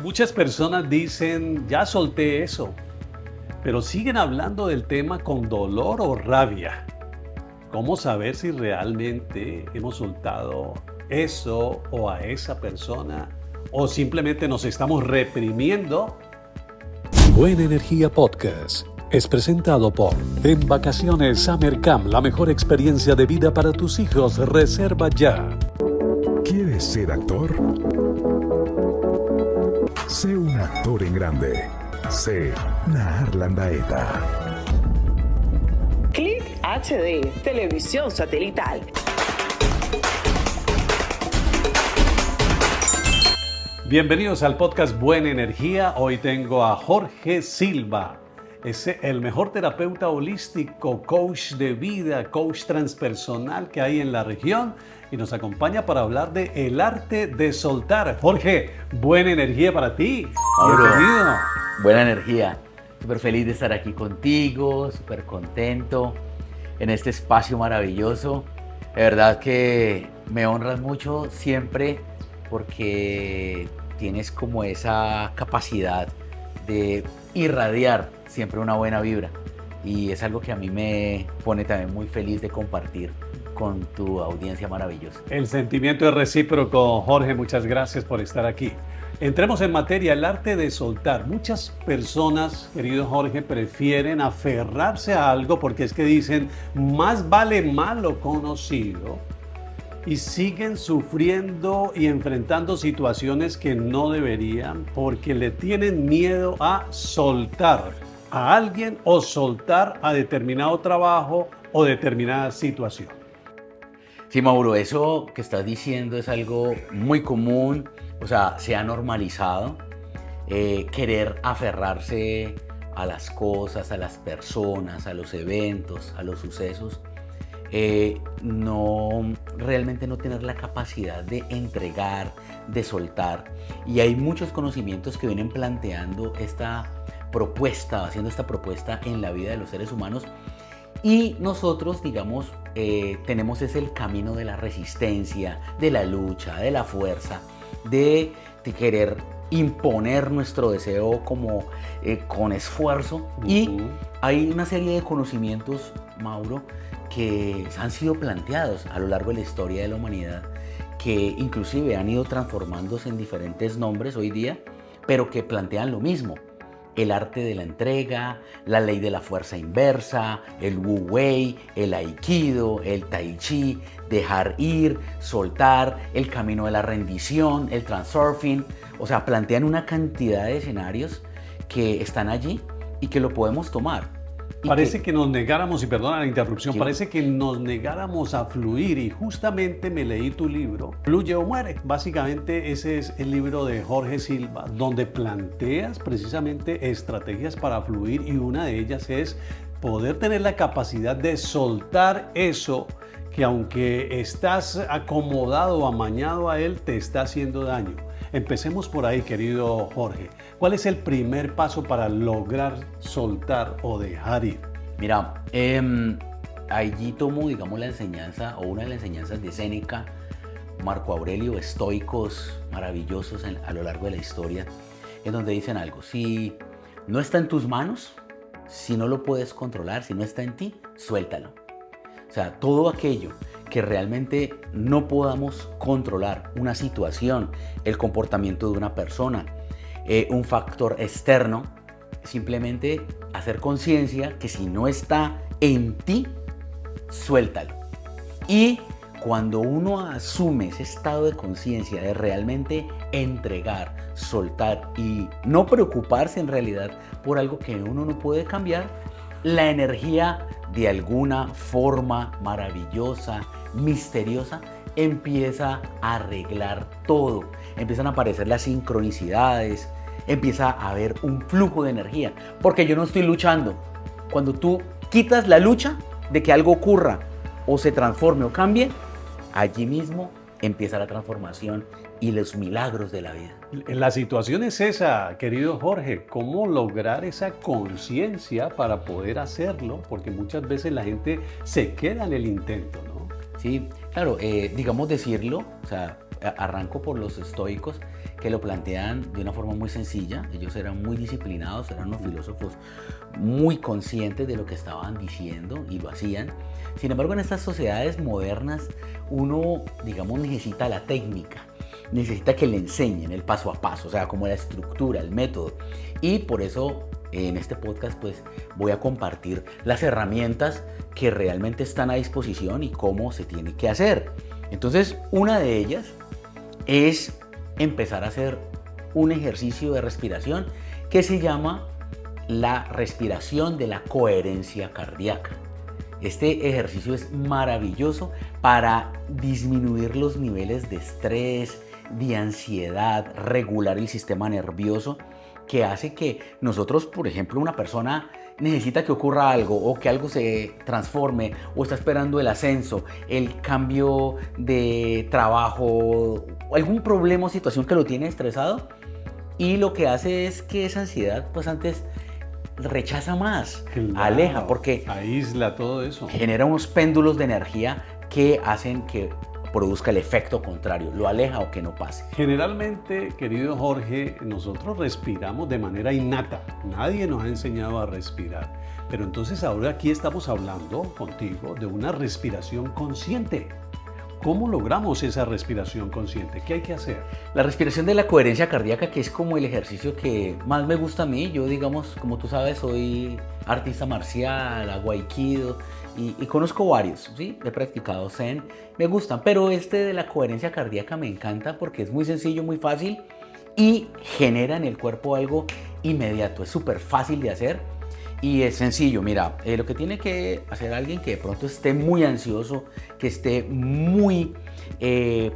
Muchas personas dicen, ya solté eso, pero siguen hablando del tema con dolor o rabia. ¿Cómo saber si realmente hemos soltado eso o a esa persona o simplemente nos estamos reprimiendo? Buena Energía Podcast es presentado por En Vacaciones Summer Camp, la mejor experiencia de vida para tus hijos. Reserva ya. ¿Quieres ser actor? Sé un actor en grande. Sé Nahar Landaeta. Click HD, televisión satelital. Bienvenidos al podcast Buena Energía. Hoy tengo a Jorge Silva. Es el mejor terapeuta holístico, coach de vida, coach transpersonal que hay en la región y nos acompaña para hablar de el arte de soltar. Jorge, buena energía para ti. Bienvenido. Buena energía. Súper feliz de estar aquí contigo, súper contento en este espacio maravilloso. De verdad que me honras mucho siempre porque tienes como esa capacidad de irradiar siempre una buena vibra y es algo que a mí me pone también muy feliz de compartir con tu audiencia maravillosa. El sentimiento es recíproco, Jorge, muchas gracias por estar aquí. Entremos en materia, el arte de soltar. Muchas personas, querido Jorge, prefieren aferrarse a algo porque es que dicen, más vale malo conocido, y siguen sufriendo y enfrentando situaciones que no deberían porque le tienen miedo a soltar a alguien o soltar a determinado trabajo o determinada situación. Sí, Mauro, eso que estás diciendo es algo muy común, o sea, se ha normalizado querer aferrarse a las cosas, a las personas, a los eventos, a los sucesos. Realmente no tener la capacidad de entregar, de soltar. Y hay muchos conocimientos que vienen planteando haciendo esta propuesta en la vida de los seres humanos. Y nosotros, digamos, tenemos el camino de la resistencia, de la lucha, de la fuerza, de querer imponer nuestro deseo como con esfuerzo. Y hay una serie de conocimientos, Mauro, que han sido planteados a lo largo de la historia de la humanidad, que inclusive han ido transformándose en diferentes nombres hoy día, pero que plantean lo mismo: el arte de la entrega, la ley de la fuerza inversa, el Wu Wei, el Aikido, el Tai Chi, dejar ir, soltar, el camino de la rendición, el transurfing. O sea, plantean una cantidad de escenarios que están allí y que lo podemos tomar. Parece que nos negáramos, y perdona la interrupción, parece que nos negáramos a fluir, y justamente me leí tu libro, Fluye o Muere. Básicamente ese es el libro de Jorge Silva, donde planteas precisamente estrategias para fluir, y una de ellas es poder tener la capacidad de soltar eso que, aunque estás acomodado o amañado a él, te está haciendo daño. Empecemos por ahí, querido Jorge. ¿Cuál es el primer paso para lograr soltar o dejar ir? Mira, allí tomo, digamos, la enseñanza, o una de las enseñanzas de Séneca, Marco Aurelio, estoicos maravillosos a lo largo de la historia, en donde dicen algo: si no está en tus manos, si no lo puedes controlar, si no está en ti, suéltalo. O sea, todo aquello que realmente no podamos controlar, una situación, el comportamiento de una persona, un factor externo, simplemente hacer conciencia que si no está en ti, suéltalo. Y cuando uno asume ese estado de conciencia de realmente entregar, soltar y no preocuparse en realidad por algo que uno no puede cambiar, la energía de alguna forma maravillosa, misteriosa, empieza a arreglar todo. Empiezan a aparecer las sincronicidades, empieza a haber un flujo de energía, porque yo no estoy luchando. Cuando tú quitas la lucha de que algo ocurra o se transforme o cambie, allí mismo empieza la transformación y los milagros de la vida. La situación es esa, querido Jorge, ¿cómo lograr esa conciencia para poder hacerlo? Porque muchas veces la gente se queda en el intento, ¿no? Sí, claro, digamos decirlo, o sea, arranco por los estoicos, que lo plantean de una forma muy sencilla. Ellos eran muy disciplinados, eran unos filósofos muy conscientes de lo que estaban diciendo y lo hacían. Sin embargo, en estas sociedades modernas, uno, digamos, necesita la técnica, necesita que le enseñen el paso a paso, o sea, como la estructura, el método. Y por eso en este podcast pues voy a compartir las herramientas que realmente están a disposición y cómo se tiene que hacer. Entonces, una de ellas es empezar a hacer un ejercicio de respiración que se llama la respiración de la coherencia cardíaca. Este ejercicio es maravilloso para disminuir los niveles de estrés, de ansiedad, regular el sistema nervioso, que hace que nosotros, por ejemplo, una persona necesita que ocurra algo o que algo se transforme o está esperando el ascenso, el cambio de trabajo o algún problema o situación que lo tiene estresado, y lo que hace es que esa ansiedad pues antes rechaza más, claro, aleja, porque aísla todo eso, genera unos péndulos de energía que hacen que produzca el efecto contrario, lo aleja o que no pase. Generalmente, querido Jorge, nosotros respiramos de manera innata. Nadie nos ha enseñado a respirar. Pero entonces ahora aquí estamos hablando contigo de una respiración consciente. ¿Cómo logramos esa respiración consciente? ¿Qué hay que hacer? La respiración de la coherencia cardíaca, que es como el ejercicio que más me gusta a mí. Yo, digamos, como tú sabes, soy artista marcial, hago aikido y conozco varios, ¿sí? He practicado zen, me gustan, pero este de la coherencia cardíaca me encanta porque es muy sencillo, muy fácil y genera en el cuerpo algo inmediato. Es súper fácil de hacer y es sencillo. Mira, lo que tiene que hacer alguien que de pronto esté muy ansioso, que esté muy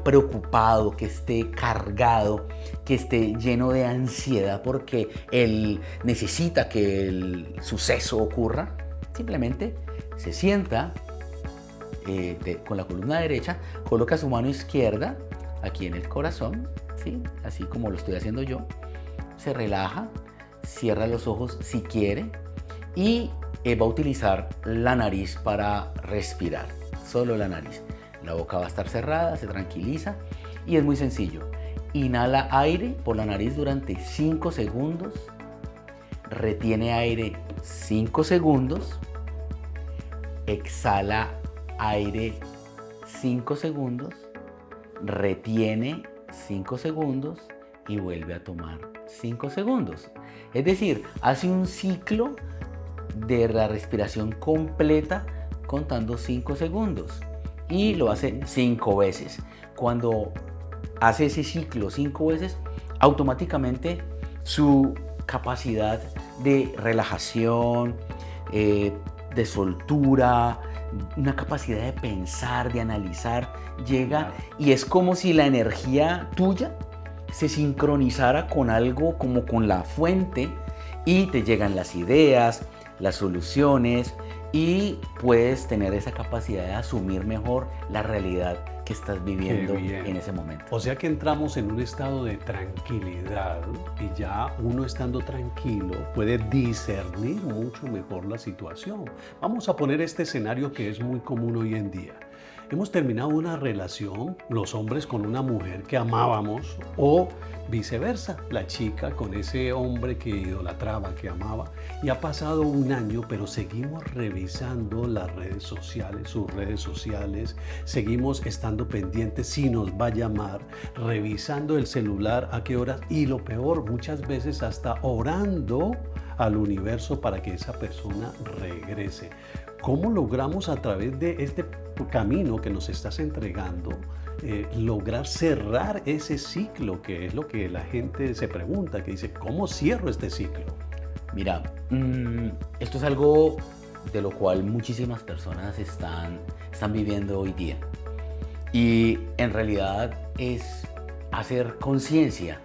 preocupado, que esté cargado, que esté lleno de ansiedad porque él necesita que el suceso ocurra, simplemente se sienta con la columna derecha, coloca su mano izquierda aquí en el corazón, ¿sí? Así como lo estoy haciendo yo, se relaja, cierra los ojos si quiere y va a utilizar la nariz para respirar, solo la nariz. La boca va a estar cerrada, se tranquiliza y es muy sencillo. Inhala aire por la nariz durante 5 segundos, retiene aire 5 segundos, exhala aire 5 segundos, retiene 5 segundos y vuelve a tomar 5 segundos. Es decir, hace un ciclo de la respiración completa contando 5 segundos y lo hace 5 veces. Cuando hace ese ciclo 5 veces, automáticamente su capacidad de relajación, de soltura, una capacidad de pensar, de analizar, llega y es como si la energía tuya se sincronizara con algo, como con la fuente, y te llegan las ideas, las soluciones y puedes tener esa capacidad de asumir mejor la realidad que estás viviendo en ese momento. O sea que entramos en un estado de tranquilidad y ya uno estando tranquilo puede discernir mucho mejor la situación. Vamos a poner este escenario que es muy común hoy en día. Hemos terminado una relación, los hombres con una mujer que amábamos o viceversa, la chica con ese hombre que idolatraba, que amaba, y ha pasado un año, pero seguimos revisando las redes sociales, sus redes sociales, seguimos estando pendientes si nos va a llamar, revisando el celular a qué horas y lo peor, muchas veces hasta orando al universo para que esa persona regrese. ¿Cómo logramos a través de este camino que nos estás entregando lograr cerrar ese ciclo, que es lo que la gente se pregunta, que dice, ¿cómo cierro este ciclo? Mira, esto es algo de lo cual muchísimas personas están viviendo hoy día y en realidad es hacer conciencia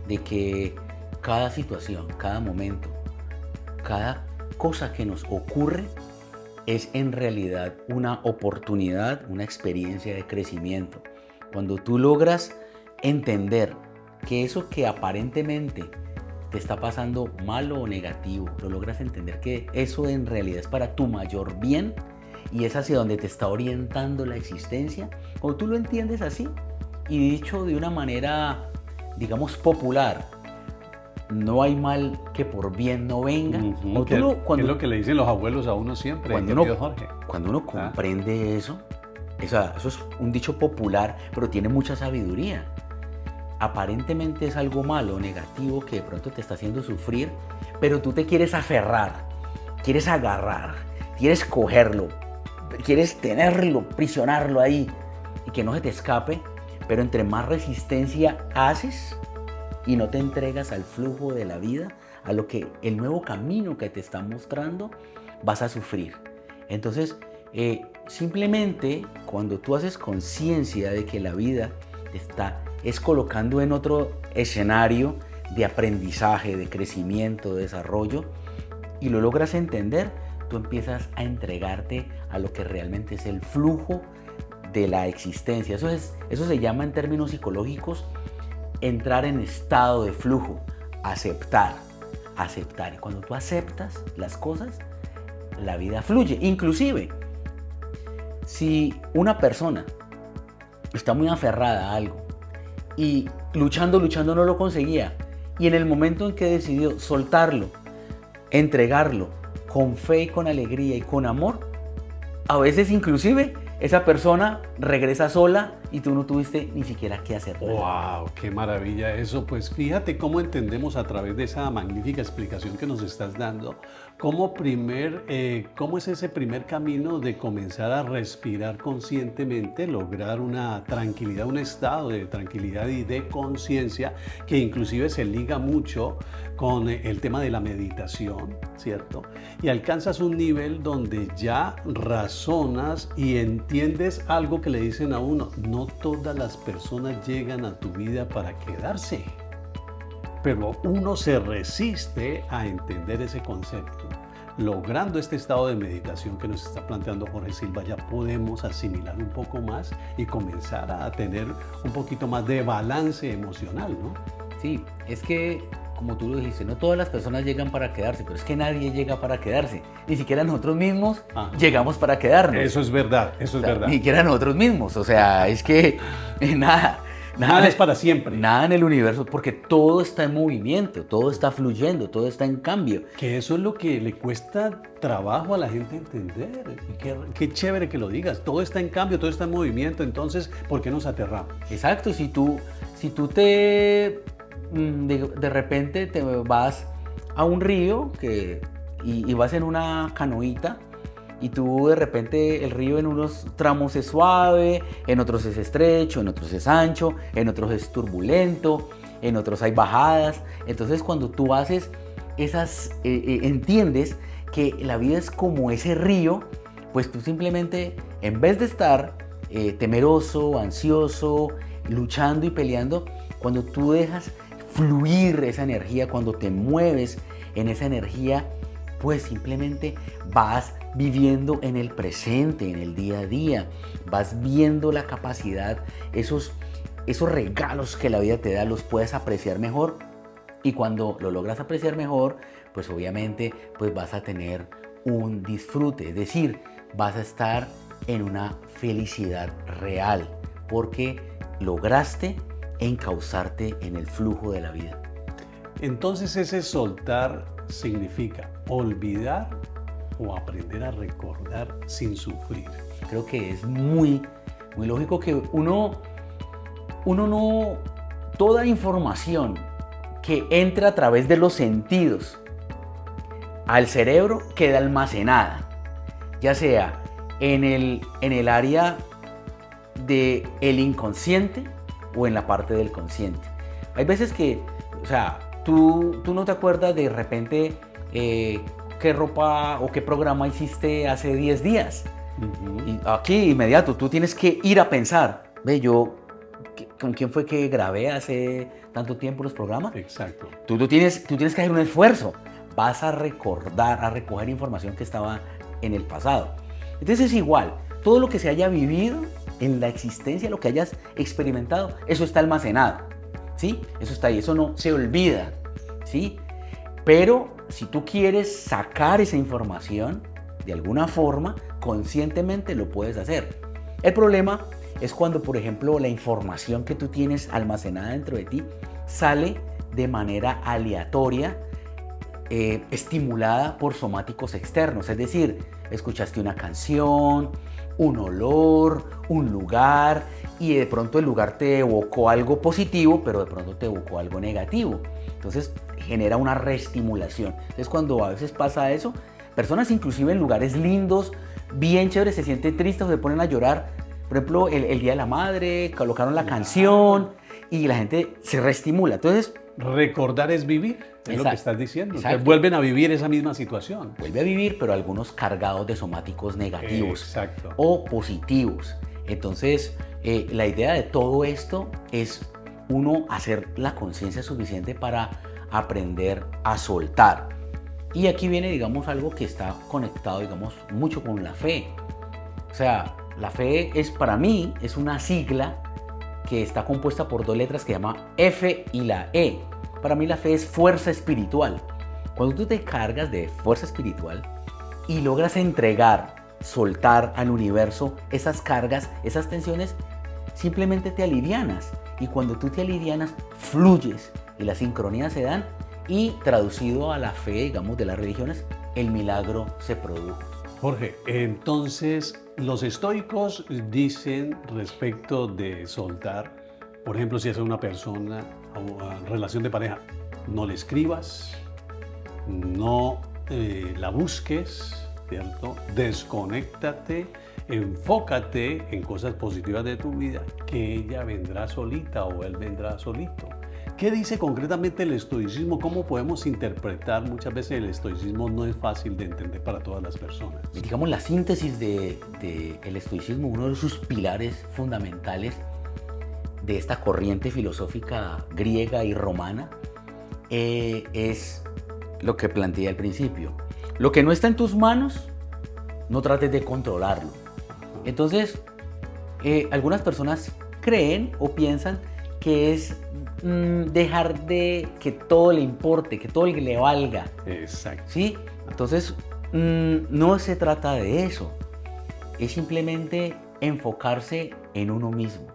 de que cada situación, cada momento, cada cosa que nos ocurre es en realidad una oportunidad, una experiencia de crecimiento. Cuando tú logras entender que eso que aparentemente te está pasando malo o negativo, lo logras entender que eso en realidad es para tu mayor bien y es hacia donde te está orientando la existencia, cuando tú lo entiendes así, Y dicho de una manera, digamos, popular, no hay mal que por bien no venga. Que es lo que le dicen los abuelos a uno siempre, Jorge. Cuando uno comprende eso es un dicho popular, pero tiene mucha sabiduría. Aparentemente es algo malo, negativo, que de pronto te está haciendo sufrir, pero tú te quieres aferrar, quieres agarrar, quieres cogerlo, quieres tenerlo, prisionarlo ahí y que no se te escape, pero entre más resistencia haces y no te entregas al flujo de la vida, a lo que el nuevo camino que te está mostrando, vas a sufrir. Entonces, simplemente cuando tú haces conciencia de que la vida te está colocando en otro escenario de aprendizaje, de crecimiento, de desarrollo, y lo logras entender, tú empiezas a entregarte a lo que realmente es el flujo de la existencia. Eso se llama en términos psicológicos entrar en estado de flujo, aceptar. Y cuando tú aceptas las cosas, la vida fluye. Inclusive, si una persona está muy aferrada a algo y luchando no lo conseguía, y en el momento en que decidió soltarlo, entregarlo con fe y con alegría y con amor, a veces inclusive esa persona regresa sola y tú no tuviste ni siquiera qué hacer. ¡Wow! ¡Qué maravilla eso! Pues fíjate cómo entendemos a través de esa magnífica explicación que nos estás dando, cómo es ese primer camino de comenzar a respirar conscientemente, lograr una tranquilidad, un estado de tranquilidad y de conciencia que inclusive se liga mucho con el tema de la meditación, ¿cierto? Y alcanzas un nivel donde ya razonas y entiendes algo que le dicen a uno: no todas las personas llegan a tu vida para quedarse, pero uno se resiste a entender ese concepto. Logrando este estado de meditación que nos está planteando Jorge Silva, ya podemos asimilar un poco más y comenzar a tener un poquito más de balance emocional, ¿no? Sí, es que, como tú lo dijiste, no todas las personas llegan para quedarse, pero es que nadie llega para quedarse. Ni siquiera nosotros mismos llegamos para quedarnos. Eso es verdad, eso es verdad. Ni siquiera nosotros mismos, o sea, es que nada es para siempre. Nada en el universo, porque todo está en movimiento, todo está fluyendo, todo está en cambio. Que eso es lo que le cuesta trabajo a la gente entender. Y qué chévere que lo digas. Todo está en cambio, todo está en movimiento. Entonces, ¿por qué nos aterramos? Exacto. Si tú de repente te vas a un río y vas en una canoita, y tú de repente el río en unos tramos es suave, en otros es estrecho, en otros es ancho, en otros es turbulento, en otros hay bajadas. Entonces cuando tú haces entiendes que la vida es como ese río, pues tú simplemente, en vez de estar temeroso, ansioso, luchando y peleando, cuando tú dejas fluir esa energía, cuando te mueves en esa energía, pues simplemente vas viviendo en el presente, en el día a día, vas viendo la capacidad, esos regalos que la vida te da, los puedes apreciar mejor, y cuando lo logras apreciar mejor, pues obviamente pues vas a tener un disfrute, es decir, vas a estar en una felicidad real, porque lograste encauzarte en el flujo de la vida. Entonces ese soltar significa olvidar o aprender a recordar sin sufrir. Creo que es muy lógico que uno no, toda información que entra a través de los sentidos al cerebro queda almacenada, ya sea en el área del inconsciente o en la parte del consciente. Hay veces que, o sea, tú no te acuerdas de repente qué ropa o qué programa hiciste hace 10 días. Y aquí inmediato tú tienes que ir a pensar, ¿con quién fue que grabé hace tanto tiempo los programas? Exacto. Tú tienes que hacer un esfuerzo. Vas a recordar, a recoger información que estaba en el pasado. Entonces es igual, todo lo que se haya vivido en la existencia, lo que hayas experimentado, eso está almacenado, ¿sí? Eso está ahí, eso no se olvida, ¿sí? Pero si tú quieres sacar esa información, de alguna forma, conscientemente lo puedes hacer. El problema es cuando, por ejemplo, la información que tú tienes almacenada dentro de ti sale de manera aleatoria, estimulada por somáticos externos. Es decir, escuchaste una canción, un olor, un lugar, y de pronto el lugar te evocó algo positivo, pero de pronto te evocó algo negativo. Entonces genera una reestimulación. Entonces cuando a veces pasa eso, personas inclusive en lugares lindos, bien chéveres, se sienten tristes o se ponen a llorar. Por ejemplo, el Día de la Madre, colocaron la canción y la gente se reestimula. Entonces, recordar es vivir, es exacto, lo que estás diciendo. exacto. Vuelven a vivir esa misma situación. Vuelve a vivir, pero algunos cargados de somáticos negativos Exacto. o positivos. Entonces, la idea de todo esto es uno hacer la conciencia suficiente para aprender a soltar. Y aquí viene, digamos, algo que está conectado, digamos, mucho con la fe. O sea, la fe es, para mí, es una sigla que está compuesta por 2 letras que se llama F y la E. Para mí la fe es fuerza espiritual. Cuando tú te cargas de fuerza espiritual y logras entregar, soltar al universo esas cargas, esas tensiones, simplemente te alivianas. Y cuando tú te alivianas, fluyes y las sincronías se dan, y traducido a la fe, digamos, de las religiones, el milagro se produjo. Jorge, entonces los estoicos dicen respecto de soltar, por ejemplo, si es una persona o relación de pareja, no le escribas, no la busques, ¿cierto? Desconéctate, enfócate en cosas positivas de tu vida, que ella vendrá solita o él vendrá solito. ¿Qué dice concretamente el estoicismo? ¿Cómo podemos interpretar? Muchas veces el estoicismo no es fácil de entender para todas las personas. Digamos, la síntesis del estoicismo, uno de sus pilares fundamentales de esta corriente filosófica griega y romana, es lo que planteé al principio. Lo que no está en tus manos, no trates de controlarlo. Entonces, algunas personas creen o piensan que es dejar de que todo le importe, que todo le valga. Exacto. ¿Sí? Entonces, no se trata de eso. Es simplemente enfocarse en uno mismo.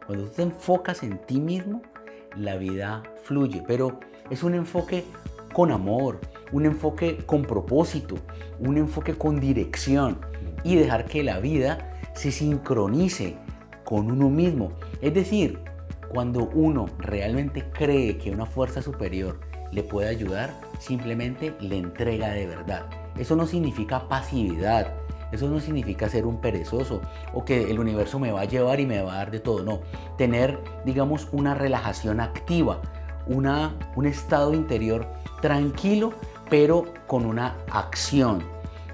Cuando tú te enfocas en ti mismo, la vida fluye. Pero es un enfoque con amor, un enfoque con propósito, un enfoque con dirección, y dejar que la vida se sincronice con uno mismo. Es decir, cuando uno realmente cree que una fuerza superior le puede ayudar, simplemente le entrega de verdad. Eso no significa pasividad, eso no significa ser un perezoso o que el universo me va a llevar y me va a dar de todo. No, tener, digamos, una relajación activa, un estado interior tranquilo, pero con una acción.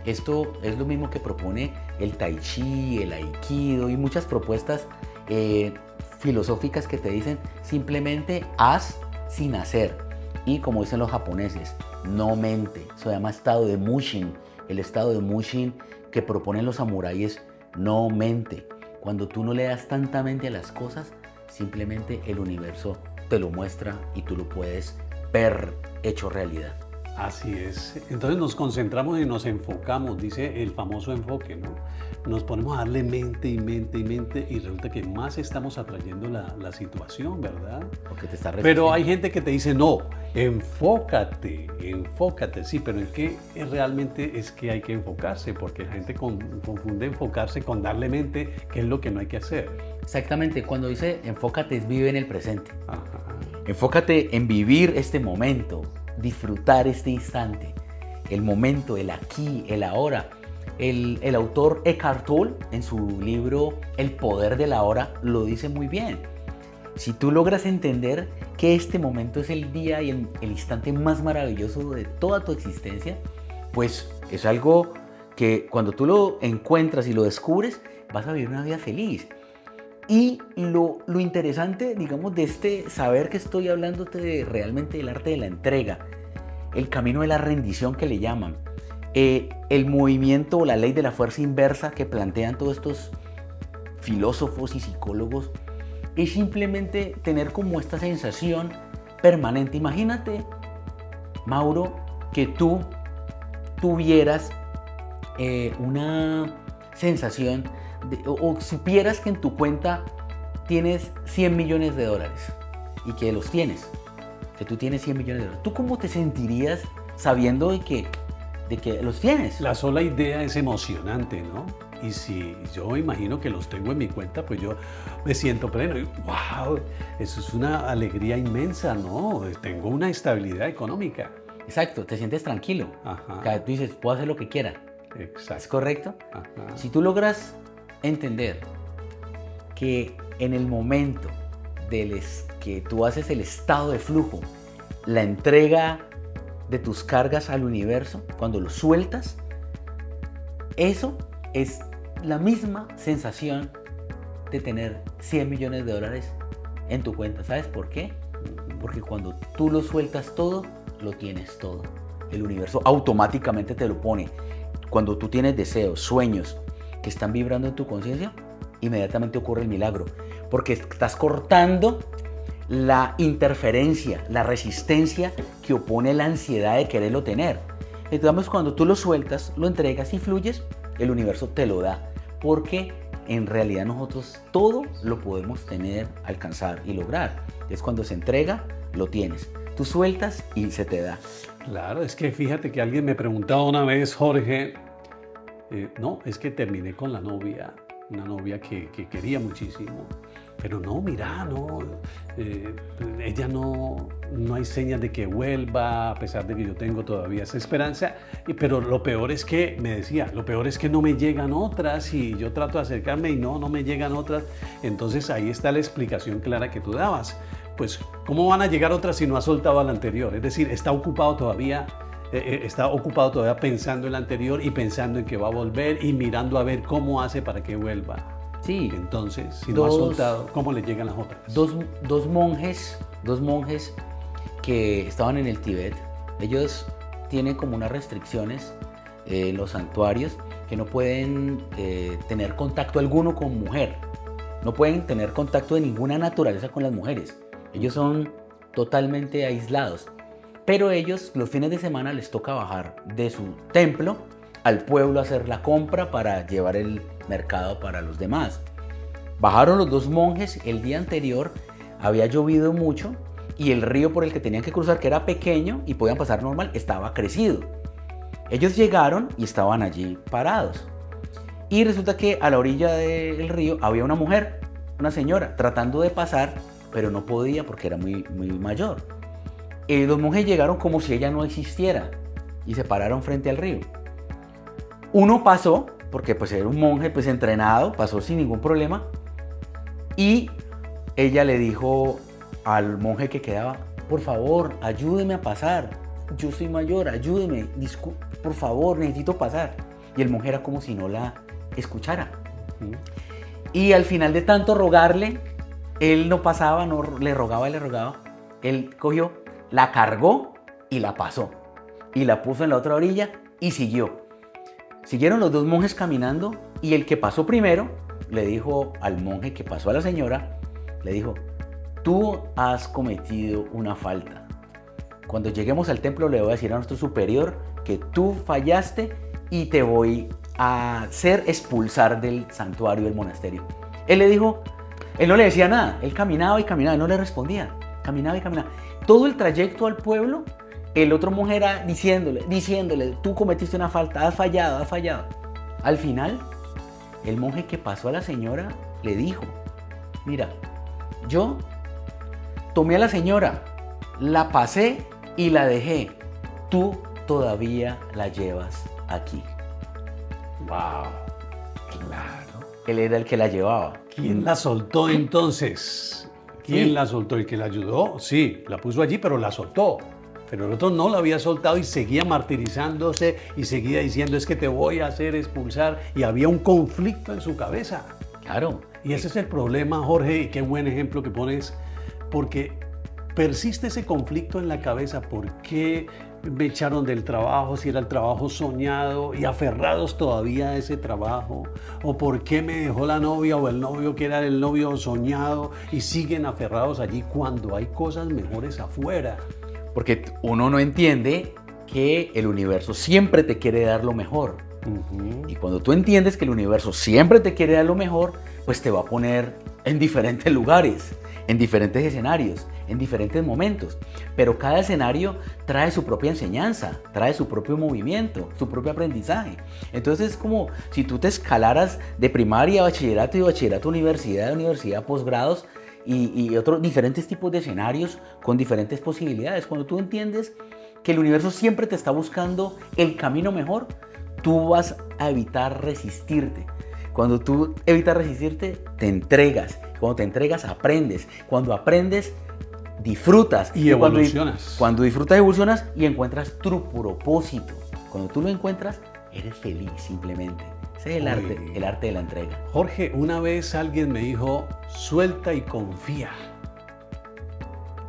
Esto es lo mismo que propone el Tai Chi, el Aikido y muchas propuestas filosóficas que te dicen simplemente haz sin hacer. Y como dicen los japoneses, no mente. Eso se llama estado de Mushin. El estado de Mushin que proponen los samuráis, no mente. Cuando tú no le das tanta mente a las cosas, simplemente el universo te lo muestra y tú lo puedes ver hecho realidad. Así es. Entonces nos concentramos y nos enfocamos, dice el famoso enfoque, ¿no? Nos ponemos a darle mente y mente y mente, y resulta que más estamos atrayendo la situación, ¿verdad? Porque te está Pero hay gente que te dice, no, enfócate, sí, pero es que realmente es que hay que enfocarse, porque la gente confunde enfocarse con darle mente, que es lo que no hay que hacer. Exactamente, cuando dice enfócate es vive en el presente. Ajá. Enfócate en vivir este momento, disfrutar este instante, el momento, el aquí, el ahora. El autor Eckhart Tolle, en su libro El poder de la hora, lo dice muy bien. Si tú logras entender que este momento es el día y el instante más maravilloso de toda tu existencia, pues es algo que cuando tú lo encuentras y lo descubres, vas a vivir una vida feliz. Y lo interesante, digamos, de este saber que estoy hablándote realmente del arte de la entrega, el camino de la rendición que le llaman, el movimiento o la ley de la fuerza inversa que plantean todos estos filósofos y psicólogos, es simplemente tener como esta sensación permanente. Imagínate, Mauro, que tú tuvieras una sensación o supieras que en tu cuenta tienes 100 millones de dólares y que los tienes, que tú tienes 100 millones de dólares, ¿tú cómo te sentirías sabiendo de que los tienes? La sola idea es emocionante, ¿no? Y si yo imagino que los tengo en mi cuenta, pues yo me siento pleno. Y, ¡wow! Eso es una alegría inmensa, ¿no? Tengo una estabilidad económica. Exacto, te sientes tranquilo. Ajá. O sea, tú dices, puedo hacer lo que quiera. Exacto. ¿Es correcto? Ajá. Si tú logras entender que en el momento que tú haces el estado de flujo, la entrega de tus cargas al universo, cuando lo sueltas, eso es la misma sensación de tener 100 millones de dólares en tu cuenta. ¿Sabes por qué? Porque cuando tú lo sueltas todo, lo tienes todo. El universo automáticamente te lo pone. Cuando tú tienes deseos, sueños que están vibrando en tu conciencia, inmediatamente ocurre el milagro. Porque estás cortando la interferencia, la resistencia que opone la ansiedad de quererlo tener. Entonces, cuando tú lo sueltas, lo entregas y fluyes, el universo te lo da. Porque en realidad nosotros todo lo podemos tener, alcanzar y lograr. Es cuando se entrega, lo tienes. Tú sueltas y se te da. Claro, es que fíjate que alguien me preguntaba una vez, Jorge, no, es que terminé con la novia, una novia que quería muchísimo, pero no, mira, no, ella no hay señas de que vuelva, a pesar de que yo tengo todavía esa esperanza, pero lo peor es que, me decía, lo peor es que no me llegan otras y yo trato de acercarme y no me llegan otras. Entonces ahí está la explicación clara que tú dabas. Pues, ¿cómo van a llegar otras si no ha soltado a la anterior? Es decir, está ocupado todavía pensando en la anterior y pensando en que va a volver y mirando a ver cómo hace para que vuelva. Sí. Entonces, si no ha soltado, ¿cómo le llegan las otras? Dos monjes que estaban en el Tíbet, ellos tienen como unas restricciones en los santuarios que no pueden tener contacto alguno con mujer. No pueden tener contacto de ninguna naturaleza con las mujeres. Ellos son totalmente aislados, pero ellos los fines de semana les toca bajar de su templo al pueblo a hacer la compra para llevar el mercado para los demás. Bajaron los dos monjes, el día anterior había llovido mucho y el río por el que tenían que cruzar, que era pequeño y podían pasar normal, estaba crecido. Ellos llegaron y estaban allí parados. Y resulta que a la orilla del río había una mujer, una señora, tratando de pasar, pero no podía porque era muy mayor. Los monjes llegaron como si ella no existiera y se pararon frente al río. Uno pasó, porque pues era un monje pues entrenado, pasó sin ningún problema, y ella le dijo al monje que quedaba, por favor, ayúdeme a pasar, yo soy mayor, ayúdeme, por favor, necesito pasar. Y el monje era como si no la escuchara. Y al final de tanto rogarle, él no pasaba, no le rogaba, él cogió, la cargó y la pasó. Y la puso en la otra orilla y siguió. Siguieron los dos monjes caminando y el que pasó primero le dijo al monje que pasó a la señora, le dijo, tú has cometido una falta. Cuando lleguemos al templo le voy a decir a nuestro superior que tú fallaste y te voy a hacer expulsar del santuario del monasterio. Él le dijo, él no le decía nada, él caminaba y caminaba, no le respondía, caminaba y caminaba. Todo el trayecto al pueblo, el otro monje era diciéndole, tú cometiste una falta, has fallado. Al final, el monje que pasó a la señora le dijo, mira, yo tomé a la señora, la pasé y la dejé, tú todavía la llevas aquí. ¡Wow! Claro. Él era el que la llevaba. ¿Quién la soltó entonces? ¿Quién la soltó? ¿El que la ayudó? Sí, la puso allí, pero la soltó. Pero el otro no la había soltado y seguía martirizándose y seguía diciendo, es que te voy a hacer expulsar. Y había un conflicto en su cabeza. Claro. Y ese es el problema, Jorge, y qué buen ejemplo que pones, porque persiste ese conflicto en la cabeza. ¿Por qué me echaron del trabajo si era el trabajo soñado y aferrados todavía a ese trabajo? ¿O por qué me dejó la novia o el novio que era el novio soñado y siguen aferrados allí cuando hay cosas mejores afuera? Porque uno no entiende que el universo siempre te quiere dar lo mejor. Y cuando tú entiendes que el universo siempre te quiere dar lo mejor, pues te va a poner en diferentes lugares, en diferentes escenarios, en diferentes momentos. Pero cada escenario trae su propia enseñanza, trae su propio movimiento, su propio aprendizaje. Entonces es como si tú te escalaras de primaria a bachillerato y de bachillerato a universidad, de universidad a posgrados y otros diferentes tipos de escenarios con diferentes posibilidades. Cuando tú entiendes que el universo siempre te está buscando el camino mejor, tú vas a evitar resistirte. Cuando tú evitas resistirte, te entregas. Cuando te entregas, aprendes. Cuando aprendes, disfrutas. Y evolucionas. Cuando disfrutas, evolucionas y encuentras tu propósito. Cuando tú lo encuentras, eres feliz simplemente. Ese es el arte de la entrega. Jorge, una vez alguien me dijo, suelta y confía.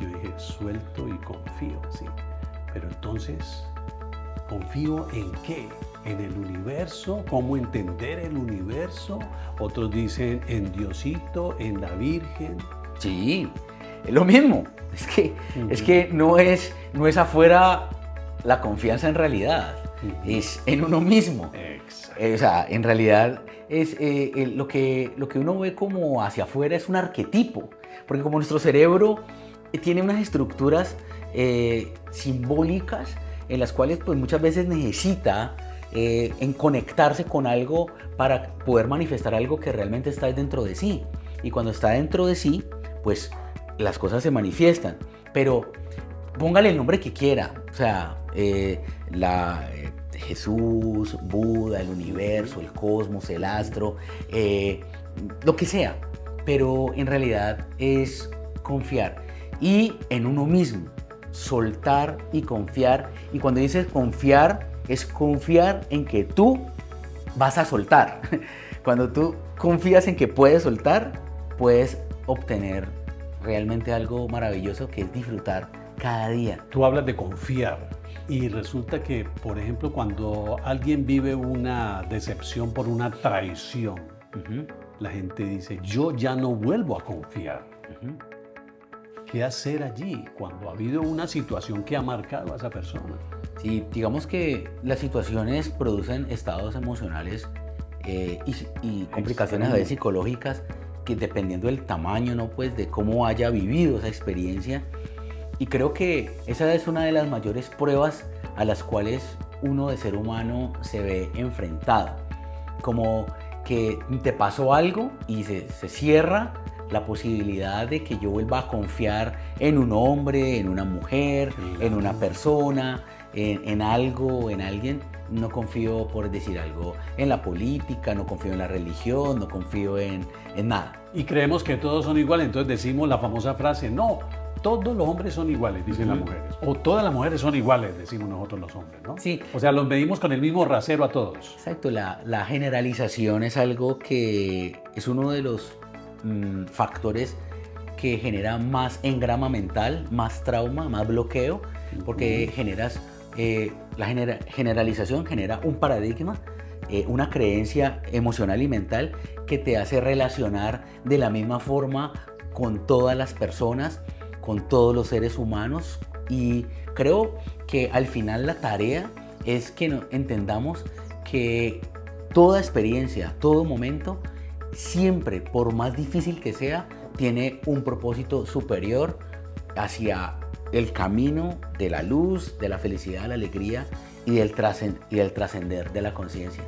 Yo dije, suelto y confío, sí. Pero entonces, ¿confío en qué? ¿En el universo? ¿Cómo entender el universo? Otros dicen en Diosito, en la Virgen. Sí, es lo mismo. Es que no es afuera la confianza en realidad, es en uno mismo. Exacto. O sea, en realidad es lo que uno ve como hacia afuera es un arquetipo, porque como nuestro cerebro tiene unas estructuras simbólicas en las cuales pues muchas veces necesita en conectarse con algo para poder manifestar algo que realmente está dentro de sí. Y cuando está dentro de sí, pues las cosas se manifiestan. Pero póngale el nombre que quiera, o sea, Jesús, Buda, el universo, el cosmos, el astro, lo que sea. Pero en realidad es confiar y en uno mismo, soltar y confiar. Y cuando dices confiar, es confiar en que tú vas a soltar. Cuando tú confías en que puedes soltar, puedes obtener realmente algo maravilloso que es disfrutar cada día. Tú hablas de confiar y resulta que, por ejemplo, cuando alguien vive una decepción por una traición, la gente dice, yo ya no vuelvo a confiar. ¿Qué hacer allí cuando ha habido una situación que ha marcado a esa persona? Sí, digamos que las situaciones producen estados emocionales y complicaciones a veces psicológicas que dependiendo del tamaño, ¿no? Pues de cómo haya vivido esa experiencia. Y creo que esa es una de las mayores pruebas a las cuales uno de ser humano se ve enfrentado. Como que te pasó algo y se cierra la posibilidad de que yo vuelva a confiar en un hombre, en una mujer, en una persona, en algo, en alguien. No confío, por decir algo, en la política, no confío en la religión, no confío en nada. Y creemos que todos son iguales, entonces decimos la famosa frase, no, todos los hombres son iguales, dicen las mujeres. O todas las mujeres son iguales, decimos nosotros los hombres, ¿no? Sí. O sea, los medimos con el mismo rasero a todos. Exacto, la generalización es algo que es uno de los factores que genera más engrama mental, más trauma, más bloqueo, porque la generalización genera un paradigma, una creencia emocional y mental que te hace relacionar de la misma forma con todas las personas, con todos los seres humanos. Y creo que al final la tarea es que entendamos que toda experiencia, todo momento, siempre, por más difícil que sea, tiene un propósito superior hacia el camino de la luz, de la felicidad, de la alegría y del trascender de la conciencia.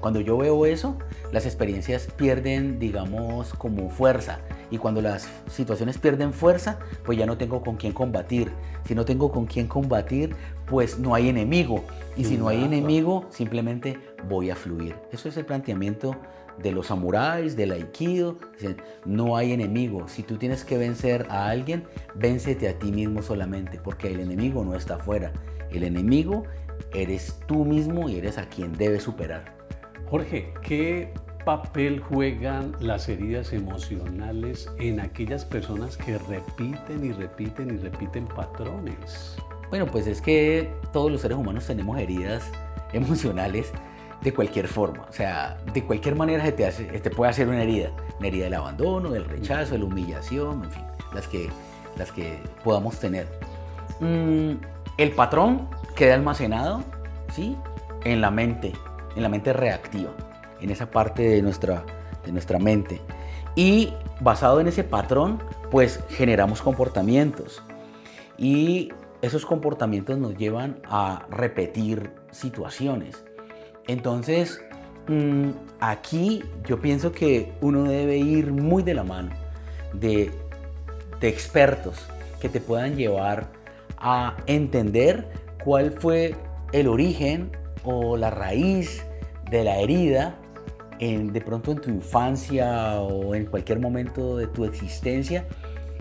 Cuando yo veo eso, las experiencias pierden, digamos, como fuerza. Y cuando las situaciones pierden fuerza, pues ya no tengo con quién combatir. Si no tengo con quién combatir, pues no hay enemigo. Y si no hay enemigo, simplemente voy a fluir. Eso es el planteamiento de los samuráis, del aikido. Dicen, no hay enemigo. Si tú tienes que vencer a alguien, véncete a ti mismo solamente, porque el enemigo no está afuera. El enemigo eres tú mismo y eres a quien debes superar. Jorge, ¿qué papel juegan las heridas emocionales en aquellas personas que repiten y repiten y repiten patrones? Bueno, pues es que todos los seres humanos tenemos heridas emocionales de cualquier forma. O sea, de cualquier manera se te puede hacer una herida del abandono, del rechazo, de la humillación, en fin, las que podamos tener. El patrón queda almacenado, ¿sí?, en la mente, en la mente reactiva, en esa parte de nuestra mente. Y basado en ese patrón, pues generamos comportamientos. Y esos comportamientos nos llevan a repetir situaciones. Entonces, aquí yo pienso que uno debe ir muy de la mano de expertos que te puedan llevar a entender cuál fue el origen o la raíz de la herida de pronto en tu infancia o en cualquier momento de tu existencia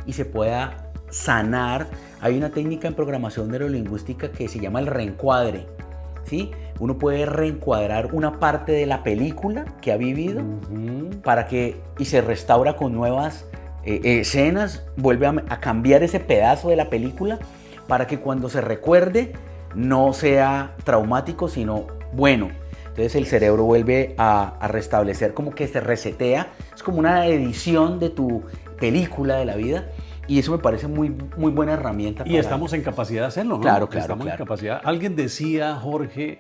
y se pueda sanar. Hay una técnica en programación neurolingüística que se llama el reencuadre, ¿sí? Uno puede reencuadrar una parte de la película que ha vivido y se restaura con nuevas escenas, vuelve a cambiar ese pedazo de la película para que cuando se recuerde no sea traumático, sino bueno. Entonces el cerebro vuelve a restablecer, como que se resetea. Es como una edición de tu película de la vida. Y eso me parece muy buena herramienta. Y estamos en capacidad de hacerlo, ¿no? Claro. En capacidad. Alguien decía, Jorge,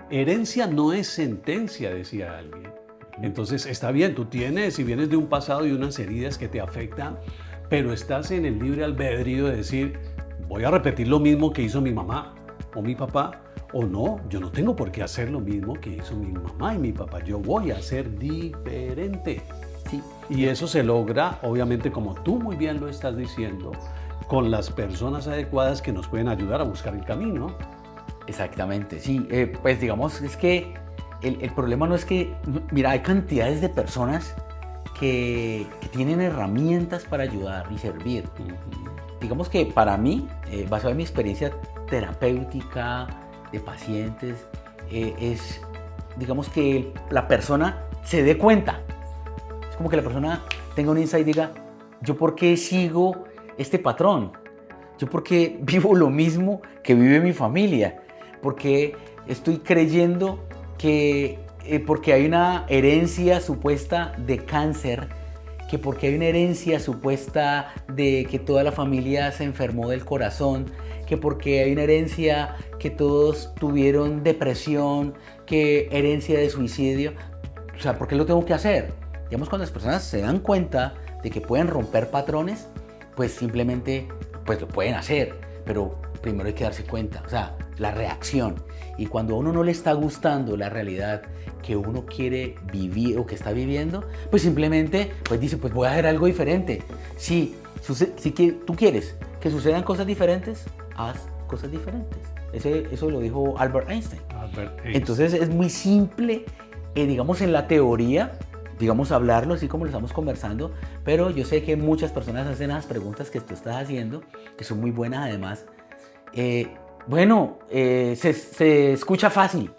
herencia no es sentencia, decía alguien. Entonces está bien, tú tienes, si vienes de un pasado y unas heridas que te afectan, pero estás en el libre albedrío de decir, voy a repetir lo mismo que hizo mi mamá o mi papá, o no, yo no tengo por qué hacer lo mismo que hizo mi mamá y mi papá, yo voy a ser diferente. Sí. Y eso se logra, obviamente, como tú muy bien lo estás diciendo, con las personas adecuadas que nos pueden ayudar a buscar el camino. Exactamente, sí. Pues digamos, es que el problema no es que, mira, hay cantidades de personas que tienen herramientas para ayudar y servir. Digamos que para mí, basado en mi experiencia terapéutica de pacientes, es, digamos que la persona se dé cuenta. Es como que la persona tenga un insight y diga, ¿yo por qué sigo este patrón? ¿Yo por qué vivo lo mismo que vive mi familia? ¿Por qué estoy creyendo que porque hay una herencia supuesta de cáncer, que porque hay una herencia supuesta de que toda la familia se enfermó del corazón, que porque hay una herencia que todos tuvieron depresión, que herencia de suicidio? O sea, ¿por qué lo tengo que hacer? Digamos, cuando las personas se dan cuenta de que pueden romper patrones, pues simplemente pues lo pueden hacer, pero primero hay que darse cuenta, o sea, la reacción. Y cuando a uno no le está gustando la realidad que uno quiere vivir o que está viviendo, pues simplemente pues dice, pues voy a hacer algo diferente. Si tú quieres que sucedan cosas diferentes, haz cosas diferentes. Eso lo dijo Albert Einstein. Entonces es muy simple, digamos, en la teoría, digamos, hablarlo así como lo estamos conversando, pero yo sé que muchas personas hacen las preguntas que tú estás haciendo, que son muy buenas además. Se escucha fácil.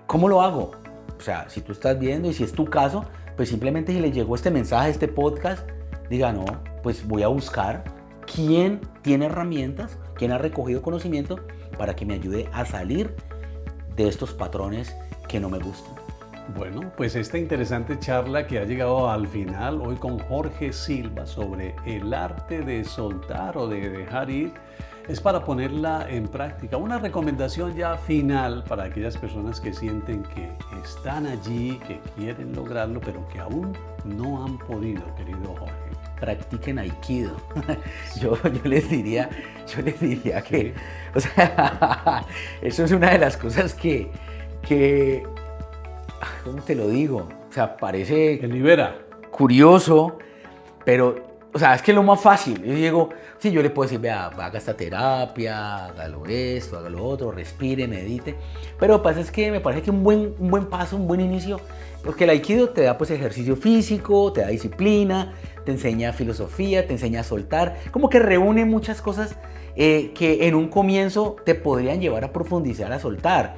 ¿Cómo lo hago? O sea, si tú estás viendo y si es tu caso, pues simplemente si le llegó este mensaje, este podcast, diga, no, pues voy a buscar quién tiene herramientas, quién ha recogido conocimiento para que me ayude a salir de estos patrones que no me gustan. Bueno, pues esta interesante charla que ha llegado al final hoy con Jorge Silva sobre el arte de soltar o de dejar ir, es para ponerla en práctica. Una recomendación ya final para aquellas personas que sienten que están allí, que quieren lograrlo, pero que aún no han podido, querido Jorge. Practiquen Aikido. Yo les diría que, o sea, eso es una de las cosas que ¿cómo te lo digo? O sea, parece que libera, curioso, pero, o sea, es que es lo más fácil. Yo digo, sí, yo le puedo decir, vea, haga esta terapia, hágalo esto, hágalo lo otro, respire, medite. Pero lo que pasa es que me parece que un buen paso, un buen inicio, porque el Aikido te da pues ejercicio físico, te da disciplina, te enseña filosofía, te enseña a soltar, como que reúne muchas cosas que en un comienzo te podrían llevar a profundizar, a soltar.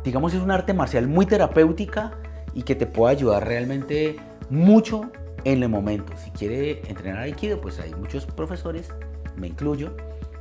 Digamos, es un arte marcial muy terapéutica y que te puede ayudar realmente mucho en el momento. Si quiere entrenar Aikido, pues hay muchos profesores, me incluyo,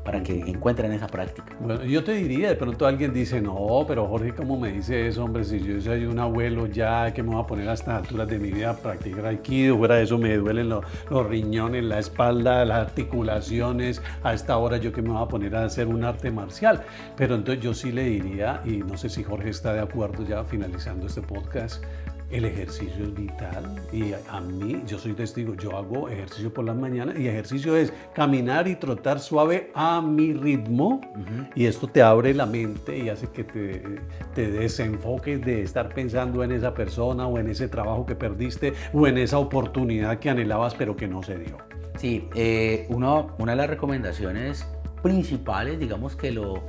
para que encuentren esa práctica. Bueno, yo te diría, de pronto alguien dice, no, pero Jorge, ¿cómo me dice eso, hombre? Si yo soy un abuelo ya, que me voy a poner a estas alturas de mi vida a practicar aikido, fuera de eso me duelen los riñones, la espalda, las articulaciones, a esta hora yo que me voy a poner a hacer un arte marcial. Pero entonces yo sí le diría, y no sé si Jorge está de acuerdo ya finalizando este podcast, el ejercicio es vital y a mí, yo soy testigo, yo hago ejercicio por las mañanas y ejercicio es caminar y trotar suave a mi ritmo y esto te abre la mente y hace que te desenfoques de estar pensando en esa persona o en ese trabajo que perdiste o en esa oportunidad que anhelabas pero que no se dio. Sí, una de las recomendaciones principales, digamos que lo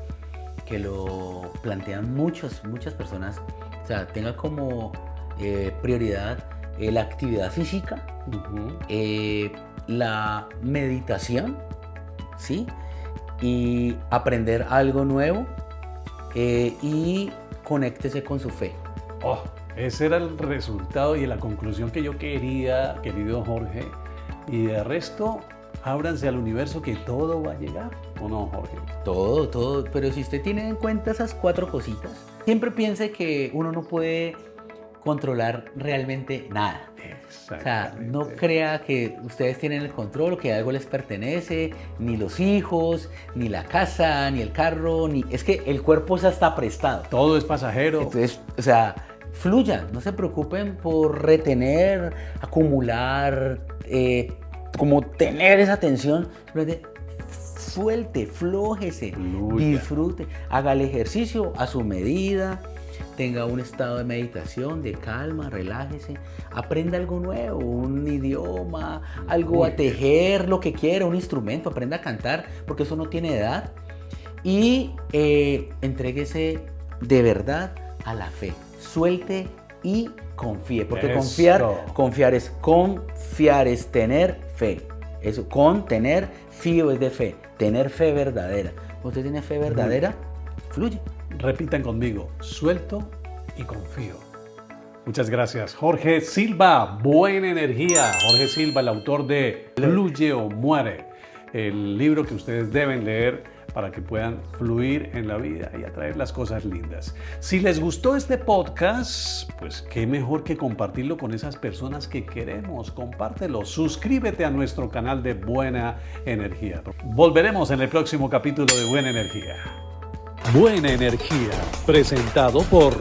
plantean muchas personas, o sea, tenga como prioridad la actividad física, la meditación, ¿sí? Y aprender algo nuevo y conéctese con su fe. Oh, ese era el resultado y la conclusión que yo quería, querido Jorge. Y de resto, ábranse al universo que todo va a llegar, ¿o no, Jorge? Todo, pero si usted tiene en cuenta esas 4 cositas, siempre piense que uno no puede controlar realmente nada. O sea, no crea que ustedes tienen el control, que algo les pertenece, ni los hijos, ni la casa, ni el carro, es que el cuerpo ya está prestado. Todo es pasajero. Entonces, o sea, fluyan, no se preocupen por retener, acumular, como tener esa tensión. Suelte, flójese, disfrute, haga el ejercicio a su medida. Tenga un estado de meditación, de calma, relájese, aprenda algo nuevo, un idioma, algo a tejer, lo que quiera, un instrumento, aprenda a cantar, porque eso no tiene edad. Y entréguese de verdad a la fe. Suelte y confíe, porque confiar es tener fe. Eso, tener, fío es de fe, tener fe verdadera. Usted tiene fe verdadera, fluye. Repitan conmigo, suelto y confío. Muchas gracias. Jorge Silva, buena energía. Jorge Silva, el autor de Fluye o Muere, el libro que ustedes deben leer para que puedan fluir en la vida y atraer las cosas lindas. Si les gustó este podcast, pues qué mejor que compartirlo con esas personas que queremos. Compártelo. Suscríbete a nuestro canal de Buena Energía. Volveremos en el próximo capítulo de Buena Energía. Buena Energía, presentado por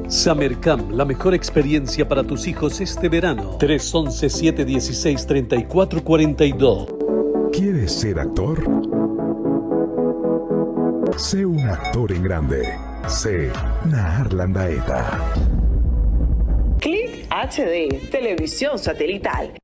Samercam, la mejor experiencia para tus hijos este verano. 311-716-3442. ¿Quieres ser actor? Sé un actor en grande. Sé Nahar Landaeta. Click HD, televisión satelital.